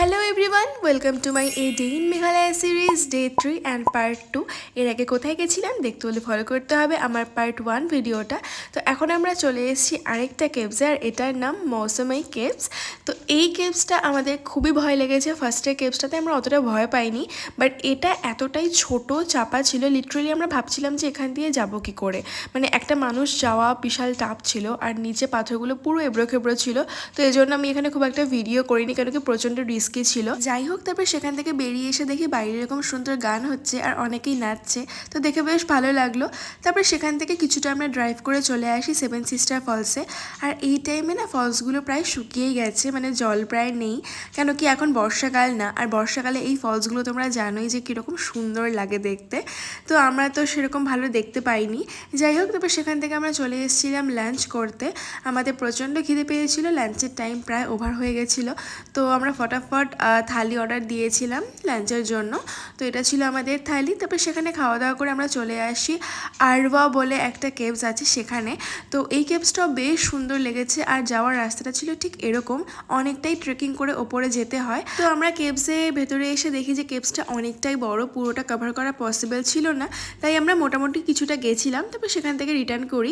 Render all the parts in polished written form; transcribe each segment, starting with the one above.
Hello everyone, welcome to my a day in Meghalaya series day 3 and part 2। এর আগে কোথায় গেছিলাম দেখতে হলে ফলো করতে হবে আমার পার্ট 1 ভিডিওটা। তো এখন আমরা চলে এসেছি আরেকটা কেভসে, আর এটার নাম মৌসুমী কেভস। তো এই কেভসটা আমাদের খুবই ভয় লেগেছে। ফার্স্টের কেভসটাতে আমরা অতটা ভয় পাইনি, বাট এটা এতটাই ছোট চাপা ছিল, লিটারালি আমরা ভাবছিলাম যে এখান দিয়ে যাবো কী করে। মানে একটা মানুষ যাওয়া বিশাল টাপ ছিল, আর নিচে পাথরগুলো পুরো এবড়ো খেবড়ো ছিল। তো এই জন্য আমি এখানে খুব একটা ভিডিও করিনি, কেন কি প্রচণ্ড রিস্কি ছিল। যাই হোক, তারপর সেখান থেকে বেরিয়ে এসে দেখি বাইরে এরকম সুন্দর গান হচ্ছে আর অনেকেই নাচছে, তো দেখে বেশ ভালো লাগলো। তারপর সেখান থেকে কিছুটা আমরা ড্রাইভ করে চলে আসি সেভেন সিস্টার ফলসে। আর এই টাইমে না ফলসগুলো প্রায় শুকিয়েই গেছে, মানে জল প্রায় নেই, কেন কি এখন বর্ষাকাল না। আর বর্ষাকালে এই ফলসগুলো তোমরা জানোই যে কীরকম সুন্দর লাগে দেখতে, তো আমরা তো সেরকম ভালো দেখতে পাইনি। যাই হোক, তারপর সেখান থেকে আমরা চলে এসেছিলাম লাঞ্চ করতে। আমাদের প্রচণ্ড খিদে পেয়েছিল, লাঞ্চের টাইম প্রায় ওভার হয়ে গেছিলো, তো আমরা ফটাফট থালি অর্ডার দিয়েছিলাম লাঞ্চের জন্য। তো এটা ছিল আমাদের থালি। তারপর সেখানে খাওয়া দাওয়া করে আমরা চলে আসি আরওয়া বলে একটা কেভস আছে সেখানে। তো এই কেভসটাও বেশ সুন্দর লেগেছে, আর যাওয়ার রাস্তাটা ছিল ঠিক এরকম, অনেকটাই ট্রেকিং করে ওপরে যেতে হয়। তো আমরা কেভসে ভেতরে এসে দেখি যে কেভসটা অনেকটাই বড়, পুরোটা কভার করা পসিবল ছিল না, তাই আমরা মোটামুটি কিছুটা গেছিলাম, তারপর সেখান থেকে রিটার্ন করি।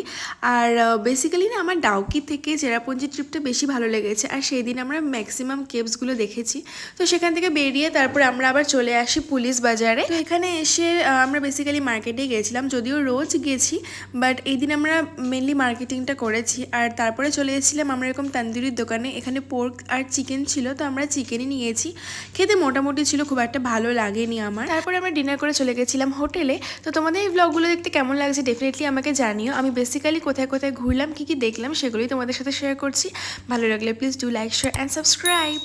আর বেসিক্যালি না আমার ডাউকি থেকে চেরাপুঞ্জি ট্রিপটা বেশি ভালো লেগেছে, আর সেই দিন আমরা ম্যাক্সিমাম কেভসগুলো দেখেছি। তো সেখান থেকে বেরিয়ে তারপর আমরা আবার চলে আসি পুলিশ বাজারে। তো এখানে এসে আমরা বেসিক্যালি মার্কেটেই গেছিলাম, যদিও রোজ গেছি, বাট এই দিন আমরা মেনলি মার্কেটিংটা করেছি। আর তারপরে চলে এসেছিলাম আমরা এরকম তান্দুরির দোকানে, এখানে পোর্ক আর চিকেন ছিল, তো আমরা চিকেনই নিয়েছি। খেতে মোটামুটি ছিল, খুব একটা ভালো লাগেনি আমার। তারপরে আমরা ডিনার করে চলে গেছিলাম হোটেলে। তো তোমাদের এই ব্লগগুলো দেখতে কেমন লাগছে ডেফিনেটলি আমাকে জানিও। আমি বেসিক্যালি কোথায় কোথায় ঘুরলাম, কী কী দেখলাম সেগুলোই তোমাদের সাথে শেয়ার করছি। ভালো লাগলে please do like, share and subscribe.